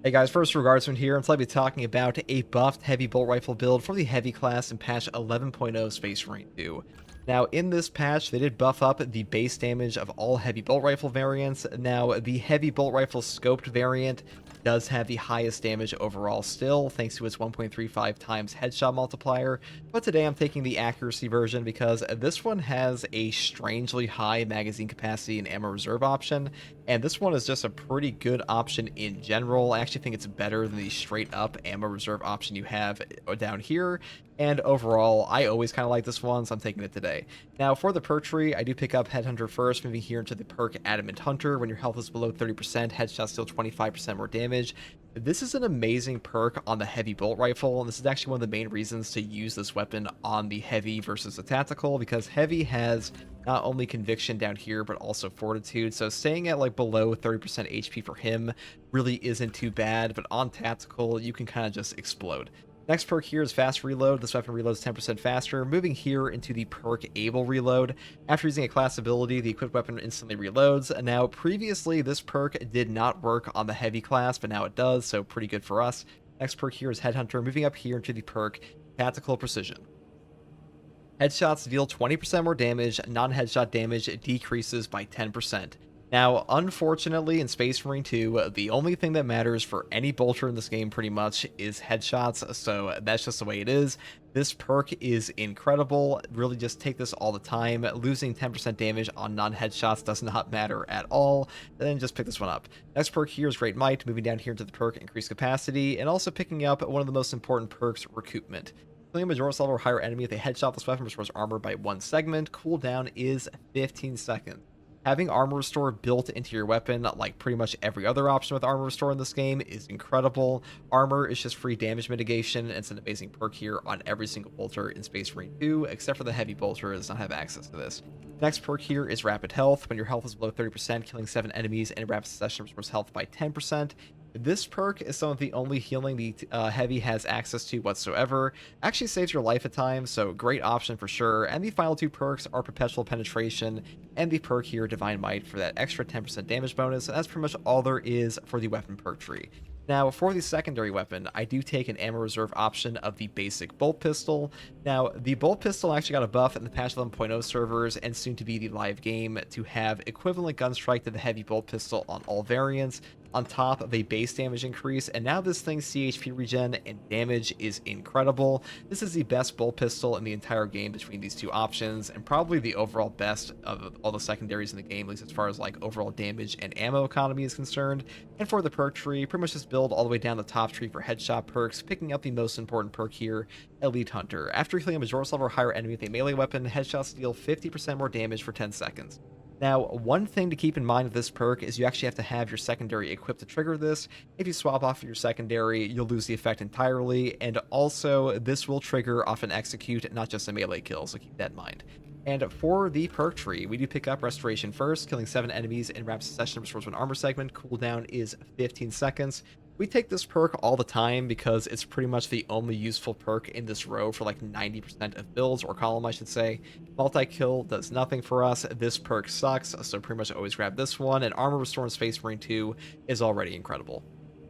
Hey guys, first Regardsman here, and today I'll be talking about a buffed heavy bolt rifle build for the heavy class in patch 11.0 Space Marine 2. Now, in this patch, they did buff up the base damage of all heavy bolt rifle variants. Now, the heavy bolt rifle scoped variant does have the highest damage overall still, thanks to its 1.35 times headshot multiplier, but today I'm taking the accuracy version because this one has a strangely high magazine capacity and ammo reserve option, and this one is just a pretty good option in general. I actually think it's better than the straight up ammo reserve option you have down here, and overall, I always kind of like this one, so I'm taking it today. Now, for the perk tree, I do pick up Headhunter first, moving here into the perk Adamant Hunter. When your health is below 30%, headshots deal 25% more damage. This is an amazing perk on the heavy bolt rifle, and this is actually one of the main reasons to use this weapon on the heavy versus the tactical, because heavy has not only conviction down here, but also fortitude, so staying at like below 30% HP for him really isn't too bad, but on tactical, you can kind of just explode. Next perk here is Fast Reload. This weapon reloads 10% faster. Moving here into the perk Able Reload. After using a class ability, the equipped weapon instantly reloads. Now, previously, this perk did not work on the heavy class, but now it does, so pretty good for us. Next perk here is Headhunter. Moving up here into the perk Tactical Precision. Headshots deal 20% more damage. Non-headshot damage decreases by 10%. Now, unfortunately, in Space Marine 2, the only thing that matters for any bolter in this game pretty much is headshots, so that's just the way it is. This perk is incredible. Really just take this all the time. Losing 10% damage on non-headshots does not matter at all. Then just pick this one up. Next perk here is Great Might, moving down here into the perk Increased Capacity, and also picking up one of the most important perks, Recoupment. Killing a Majora's level or higher enemy with a headshot, this weapon restores armor by 1 segment. Cooldown is 15 seconds. Having Armor Restore built into your weapon, like pretty much every other option with Armor Restore in this game, is incredible. Armor is just free damage mitigation, and it's an amazing perk here on every single bolter in Space Marine 2, except for the heavy bolter does not have access to this. Next perk here is Rapid Health. When your health is below 30%, killing 7 enemies in rapid succession restores health by 10%. This perk is some of the only healing the heavy has access to whatsoever. Actually saves your life at times, so great option for sure. And the final two perks are Perpetual Penetration and the perk here, Divine Might, for that extra 10% damage bonus. And that's pretty much all there is for the weapon perk tree. Now, for the secondary weapon, I do take an ammo reserve option of the basic bolt pistol. Now, the bolt pistol actually got a buff in the patch 11.0 servers and soon to be the live game to have equivalent gun strike to the heavy bolt pistol on all variants, on top of a base damage increase, and now this thing's CHP regen and damage is incredible. This is the best bolt pistol in the entire game between these two options, and probably the overall best of all the secondaries in the game, at least as far as like overall damage and ammo economy is concerned. And for the perk tree, pretty much just build all the way down the top tree for headshot perks, picking up the most important perk here, Elite Hunter. After killing a Majora's level or higher enemy with a melee weapon, headshots deal 50% more damage for 10 seconds. Now, one thing to keep in mind with this perk is you actually have to have your secondary equipped to trigger this. If you swap off your secondary, you'll lose the effect entirely, and also this will trigger off an execute, not just a melee kill, so keep that in mind. And for the perk tree, we do pick up Restoration first, killing 7 enemies in rapid succession restores 1 armor segment. Cooldown is 15 seconds. We take this perk all the time because it's pretty much the only useful perk in this row for like 90% of builds, or column I should say. Multi-kill does nothing for us. This perk sucks, so pretty much always grab this one, and Armor Restore in Space Marine 2 is already incredible.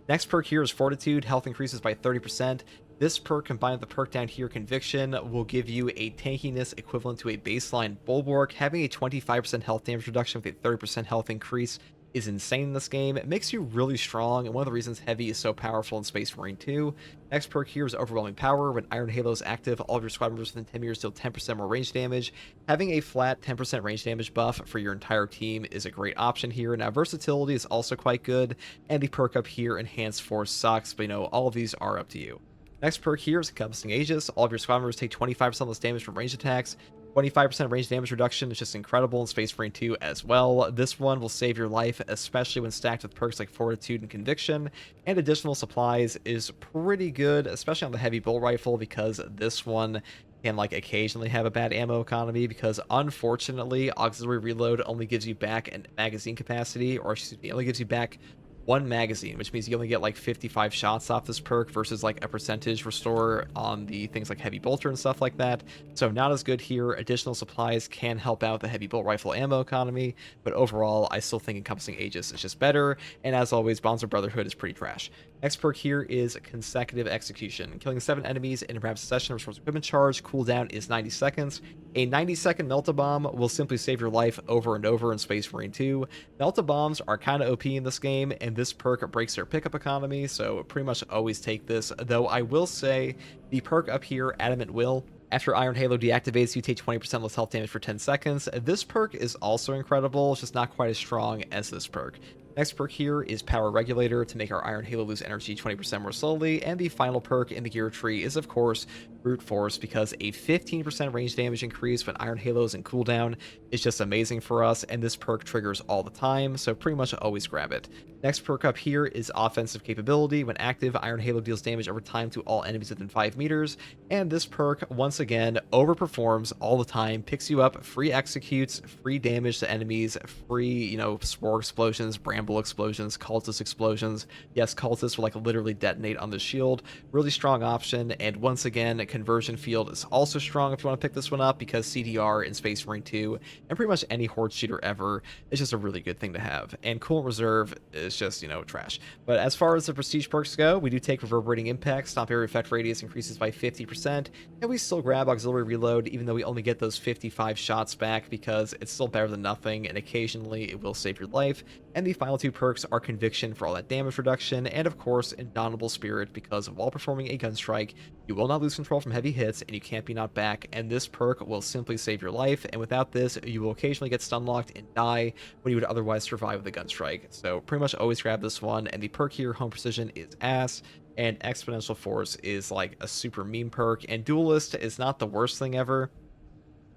Next perk here is Fortitude. Health increases by 30%. This perk combined with the perk down here, Conviction, will give you a tankiness equivalent to a baseline Bulwark. Having a 25% health damage reduction with a 30% health increase is insane in this game. It makes you really strong, and one of the reasons Heavy is so powerful in Space Marine 2. Next perk here is Overwhelming Power. When Iron Halo is active, all of your squad members within 10 meters deal 10% more range damage. Having a flat 10% range damage buff for your entire team is a great option here. Now, versatility is also quite good, and the perk up here, Enhanced Force, sucks, but all of these are up to you. Next perk here is Encompassing Aegis. All of your squad members take 25% less damage from range attacks. 25% range damage reduction is just incredible in Space Marine 2 as well. This one will save your life, especially when stacked with perks like Fortitude and Conviction. And additional supplies is pretty good, especially on the heavy bolt rifle, because this one can like occasionally have a bad ammo economy, because unfortunately Auxiliary Reload only gives you back an magazine capacity, or excuse me, only gives you back 1 magazine, which means you only get like 55 shots off this perk versus like a percentage restore on the things like heavy bolter and stuff like that. So not as good here. Additional supplies can help out the heavy bolt rifle ammo economy, but overall I still think Encompassing Aegis is just better. And as always, Bonds of Brotherhood is pretty trash. Next perk here is Consecutive Execution. Killing 7 enemies in rapid succession restores equipment charge. Cooldown is 90 seconds. A 90-second Melt-A-Bomb will simply save your life over and over in Space Marine 2. Melt-A-Bombs are kind of OP in this game, and this perk breaks their pickup economy, so pretty much always take this. Though I will say, the perk up here, Adamant Will, after Iron Halo deactivates, you take 20% less health damage for 10 seconds. This perk is also incredible, it's just not quite as strong as this perk. Next perk here is Power Regulator to make our Iron Halo lose energy 20% more slowly, and the final perk in the gear tree is of course Brute Force, because a 15% range damage increase when Iron Halo is in cooldown is just amazing for us, and this perk triggers all the time, so pretty much always grab it. Next perk up here is Offensive Capability. When active, Iron Halo deals damage over time to all enemies within 5 meters, and this perk once again overperforms all the time, picks you up, free executes, free damage to enemies, free, spore explosions, bramble explosions, cultist explosions. Yes, cultists will like literally detonate on the shield. Really strong option, and once again, Conversion Field is also strong if you want to pick this one up, because CDR in Space Marine 2 and pretty much any horde shooter ever is just a really good thing to have. And Coolant Reserve is just, trash. But as far as the prestige perks go, we do take Reverberating Impact. Stomp area effect radius increases by 50%, and we still grab Auxiliary Reload, even though we only get those 55 shots back, because it's still better than nothing, and occasionally it will save your life. And the final 2 perks are Conviction for all that damage reduction, and of course Indomitable Spirit, because while performing a gun strike, you will not lose control from heavy hits, and you can't be knocked back, and this perk will simply save your life, and without this, you will occasionally get stun locked and die when you would otherwise survive with a gun strike. So pretty much always grab this one, and the perk here, Home Precision, is ass, and Exponential Force is like a super meme perk, and Duelist is not the worst thing ever.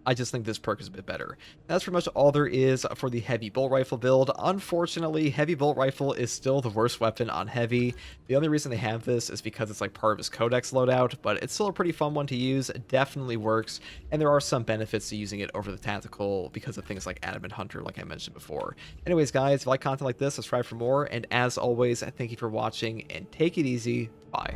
I just think this perk is a bit better. That's pretty much all there is for the Heavy Bolt Rifle build. Unfortunately, Heavy Bolt Rifle is still the worst weapon on Heavy. The only reason they have this is because it's like part of his Codex loadout, but it's still a pretty fun one to use. It definitely works, and there are some benefits to using it over the Tactical because of things like Adamant Hunter, like I mentioned before. Anyways, guys, if you like content like this, subscribe for more, and as always, thank you for watching, and take it easy. Bye.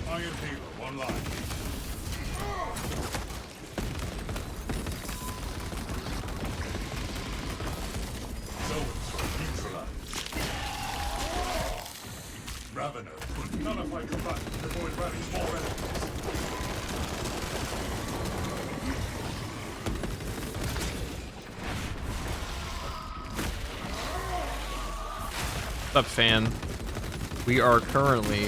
Iron Halo online. Zones neutralized. Ravener, nullify combatants before it rallies more enemies. What's up, fan? We are currently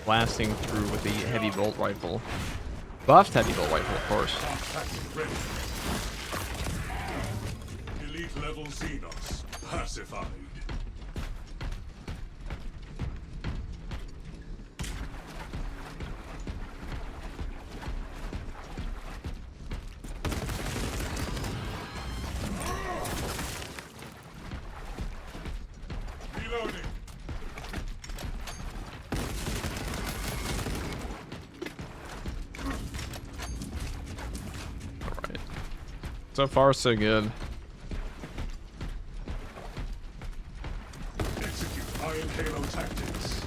blasting through with the Heavy Bolt Rifle. Buffed Heavy Bolt Rifle, of course. Elite level Xenos pacified. Reloading. Alright. So far, so good. Execute Iron Halo tactics.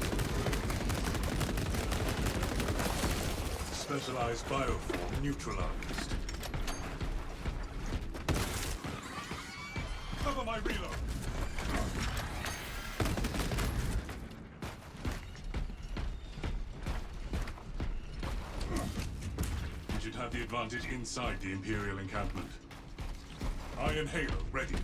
Specialized bioform neutralized. Cover my reload. We should have the advantage inside the Imperial encampment. Iron Halo ready.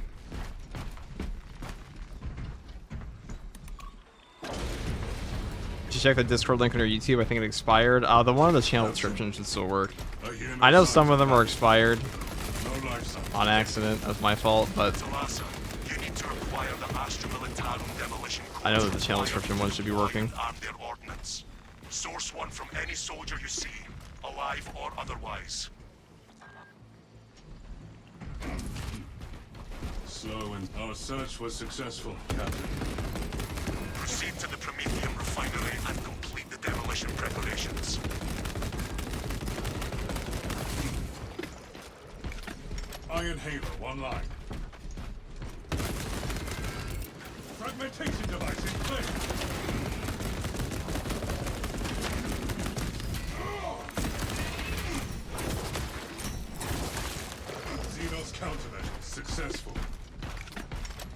Did you check the Discord link on your YouTube? I think it expired. The one in the channel description should still work. hear no I know sign. some of them are expired No life sign. on accident. That's my fault, but Talassa, you need to require the Astra Militarum demolition I know that the channel description one should be working. arm their ordnance. Source one from any soldier you see, alive or otherwise. Slow and our search was successful, Captain. Proceed to the Prometheum refinery and complete the demolition preparations. Iron Halo online. Fragmentation device in place. Xenos Countermeasures successful.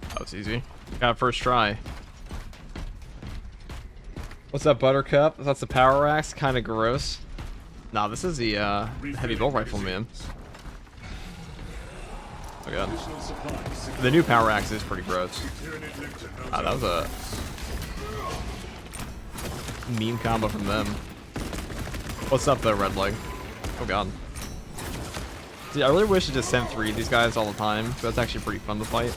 That was easy. Got it first try. What's up, Buttercup? That's the power axe. Kind of gross. Nah, this is the heavy bolt rifle, man. Oh god. Additional supplies. The new power axe is pretty gross. Tyranid Lictor knows Ah, that was a meme combo from them. What's up, though, Red Leg? Oh god. See, I really wish to just send 3 of these guys all the time, because that's actually pretty fun to fight.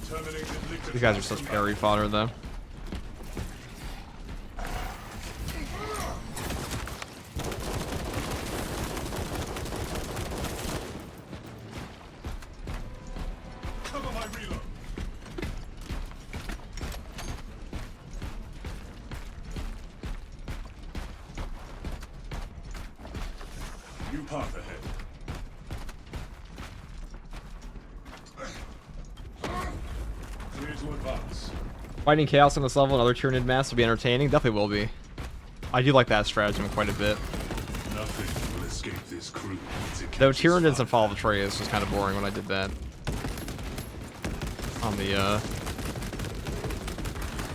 Terminated Lictor. These guys are such parry fodder, though. Cover my reload. New path ahead. Clear to advance. Fighting Chaos on this level and other Tyranid masks will be entertaining. Definitely will be. I do like that stratagem quite a bit. Nothing will escape this crew. Though Tyranid doesn't follow the trace, it was kind of boring when I did that. On the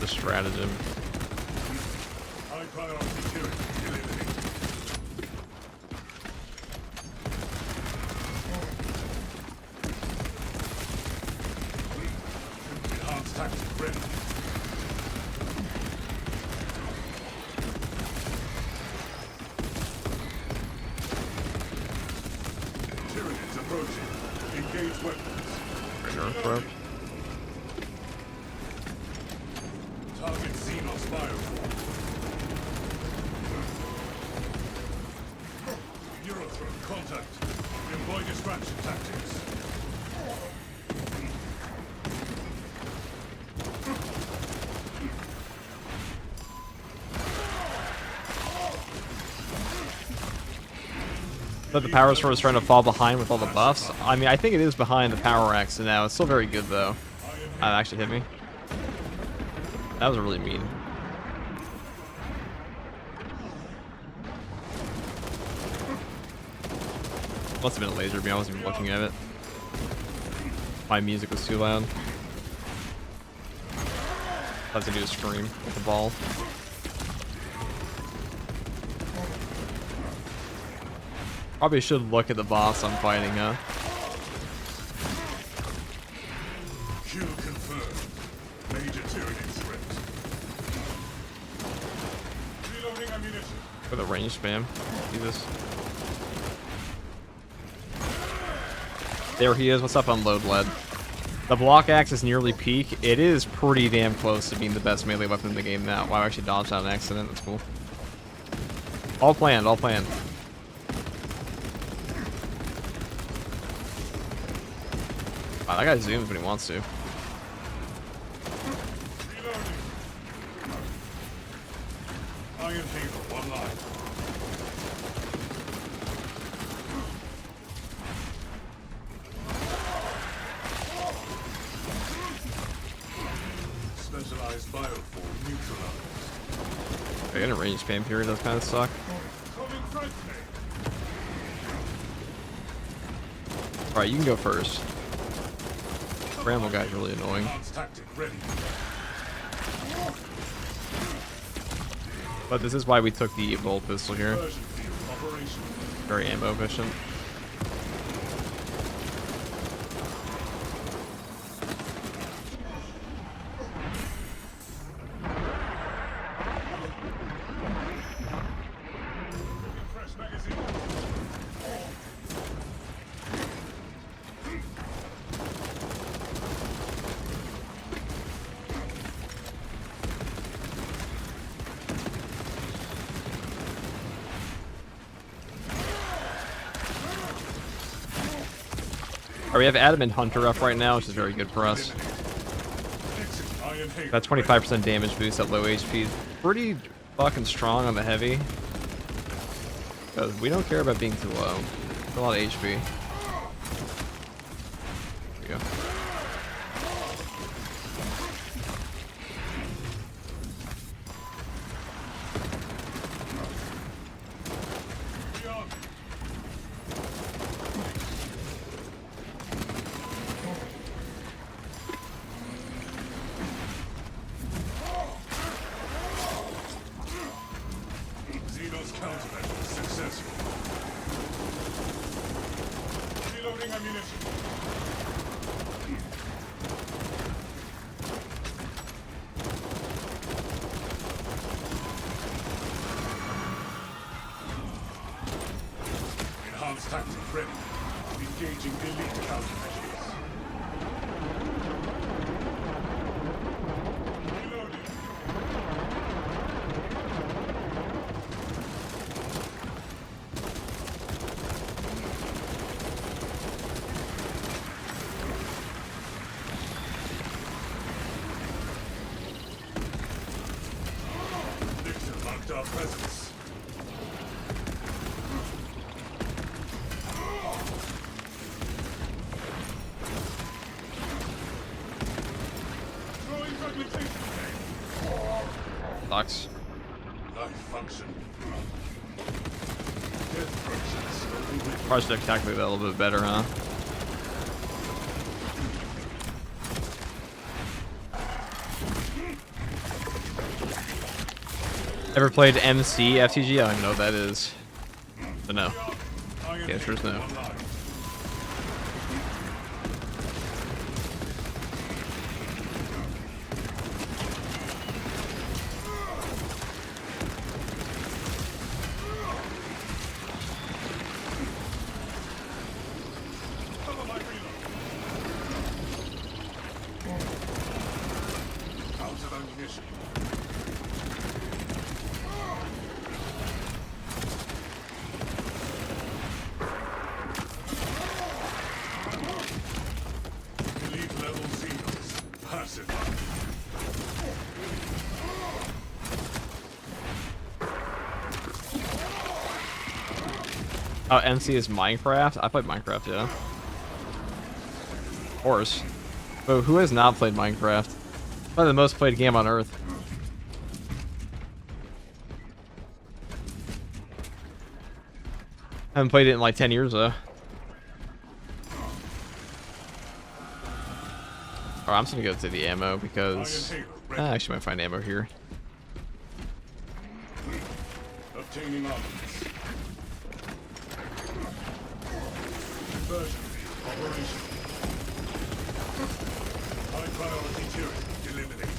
stratagem. High priority Tyranid eliminated. Enhanced tactic ready. Tyranids approaching. Engage weapons. Trigger approach. Target Xenos bioform. Neurothreat contact. Employ distraction tactics. But the power sword is trying to fall behind with all the buffs. I mean, I think it is behind the power axe now. It's still very good, though. That actually hit me. That was really mean. Must have been a laser beam. I wasn't even looking at it. My music was too loud. I was gonna do a scream with the ball. Probably should look at the boss I'm fighting, huh? Kill confirmed. Major Tyranid threat. Reloading ammunition. With a range spam. Jesus. There he is. What's up, Unload Lead? The block axe is nearly peak. It is pretty damn close to being the best melee weapon in the game now. Wow, I actually dodged out an accident. That's cool. All planned, all planned. Wow, that guy zooms when he wants to. Reloading. Iron Halo, one line. Specialized bioform neutralized. I got a range spam period. Does kind of suck. Coming frightening. Alright, you can go first. Bramble guy's really annoying. Enhanced tactic ready. But this is why we took the bolt pistol here. Version field operational. Very ammo efficient. Fresh magazine. Alright, we have Adamant Hunter up right now, which is very good for us. Exit Iron Halo. That 25% damage boost at low HP. Pretty fucking strong on the heavy. Because we don't care about being too low. It's a lot of HP. There we go. Beyond. ammunition. Enhanced tactics ready. Engaging elite countermeasures. Reloading. Victor marked our presence. Throwing fragmentation. Sucks. Life function. Death fractions slowly withdrawing. Project tactically that a little bit better, huh? Ever played MC FTG? I don't even know what that is. But no. Iron The answer is no. online. Cover my reload. Out of ammunition. Elite level Xenos. Pacified. Oh, MC is Minecraft? I played Minecraft, yeah. Of course. But who has not played Minecraft? Probably the most played game on Earth. Haven't played it in like 10 years though. Alright, I'm just gonna go to the ammo because Iron Halo I ready. actually might find ammo here. Obtaining armaments. Conversion. Operation. High priority turret eliminated.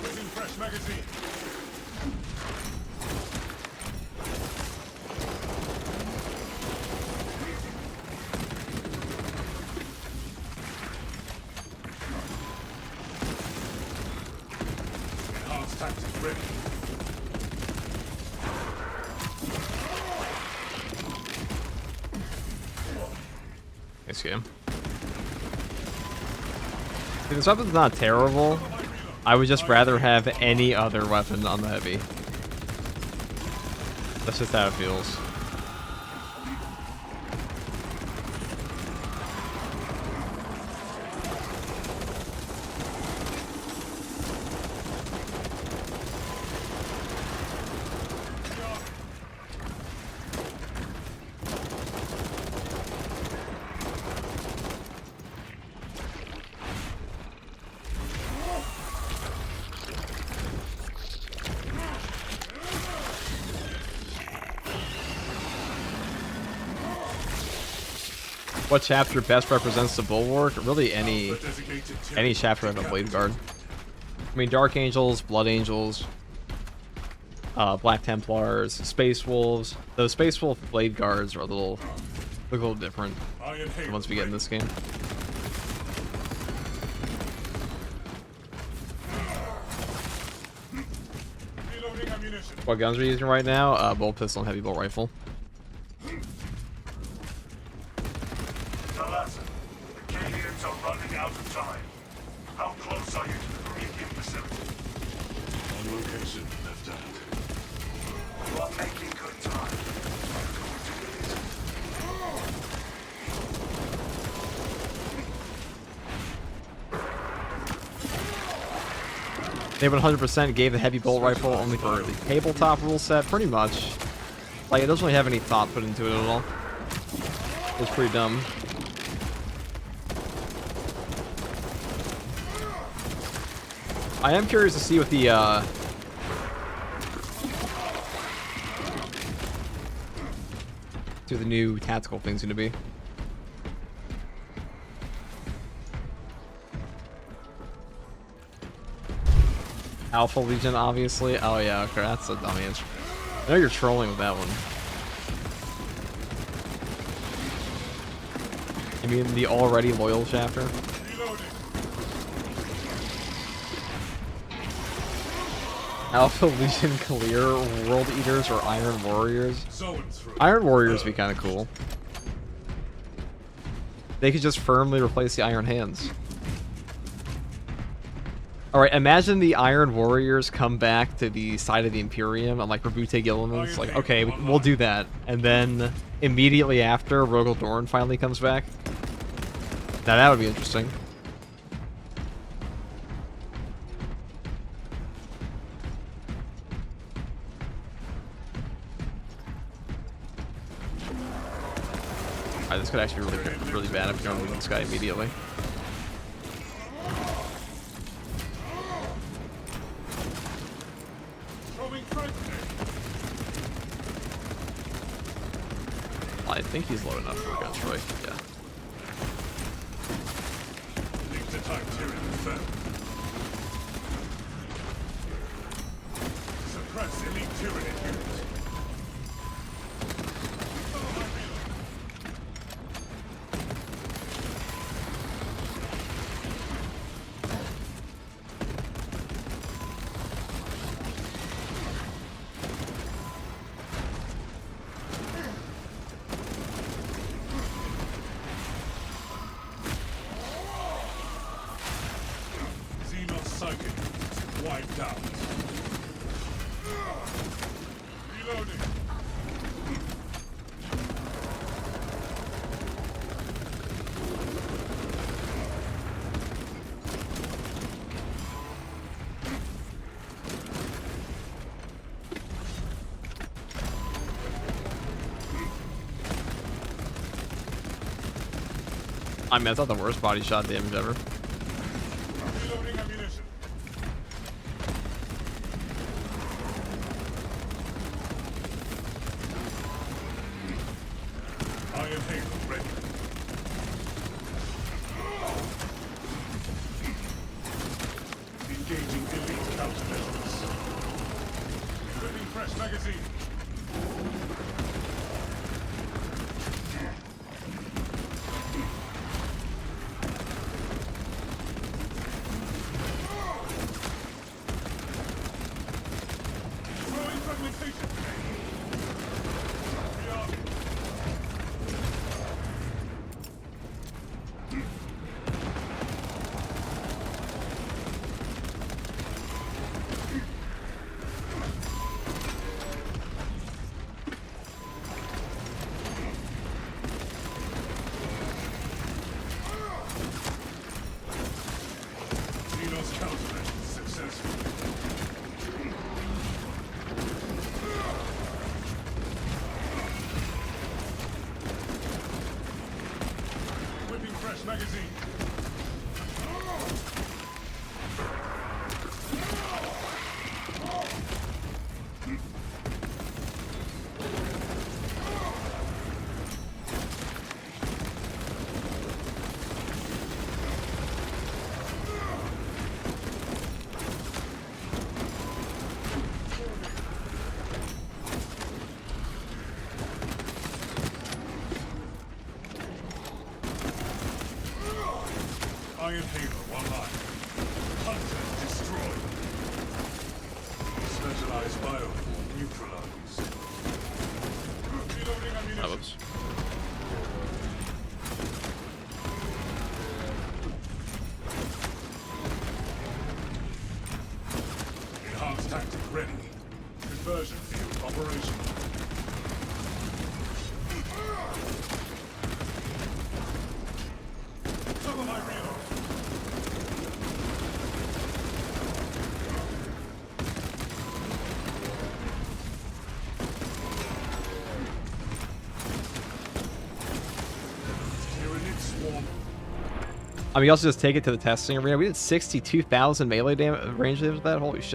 Putting fresh magazine. Enhanced tactics ready. Nice game. See, this weapon's not terrible. I would just rather have any other weapon on the heavy. That's just how it feels. What chapter best represents the Bulwark? Really any Designated turret. any chapter of a Blade Guard. I mean, Dark Angels, Blood Angels, Black Templars, Space Wolves. Those Space Wolf Blade Guards are look a little different Iron Halo once we get in this game. Reloading ammunition. What guns are we using right now? Bolt Pistol and Heavy Bolt Rifle. Talassa, the Cadians are running out of time. How close are you to the Promethean facility? On location, Lieutenant. You are making good time. They 100% gave the Heavy Bolt Rifle only for the tabletop rule set, pretty much. Like, it doesn't really have any thought put into it at all. It was pretty dumb. I am curious to see what See what the new tactical thing's gonna be. Alpha Legion, obviously. Oh yeah, okay, that's a dummy answer. I know you're trolling with that one. You mean the already loyal chapter? Reloading. Alpha Legion Clear, World Eaters, or Iron Warriors? So and through. Iron Warriors would be kind of cool. They could just firmly replace the Iron Hands. Alright, imagine the Iron Warriors come back to the side of the Imperium and like Rabute Gilliman's like, okay, we'll do that. And then immediately after, Rogel Dorn finally comes back. Now that would be interesting. Alright, this could actually be really bad if you don't move this guy immediately. I think he's low enough for a gun strike, yeah. Leave the time Tyrion fell. Suppress elite Tyrion units. Wiped out. Reloading. I mean, that's not the worst body shot damage ever. Reloading ammunition. Iron Halo ready. Engaging elite countermeasures. Equipping fresh magazine. Throwing fragmentation. Rearming. Xenos countermeasures successful. Whipping fresh magazine. Iron Halo online. Content destroyed. Specialized bioform neutralized. Reloading ammunition. Oh, whoops. Enhanced tactic ready. Conversion field operational. Cover my reload. Tyranid swarm. I mean, you also just take it to the testing arena. We did 62,000 melee damage range damage with that. Holy shit.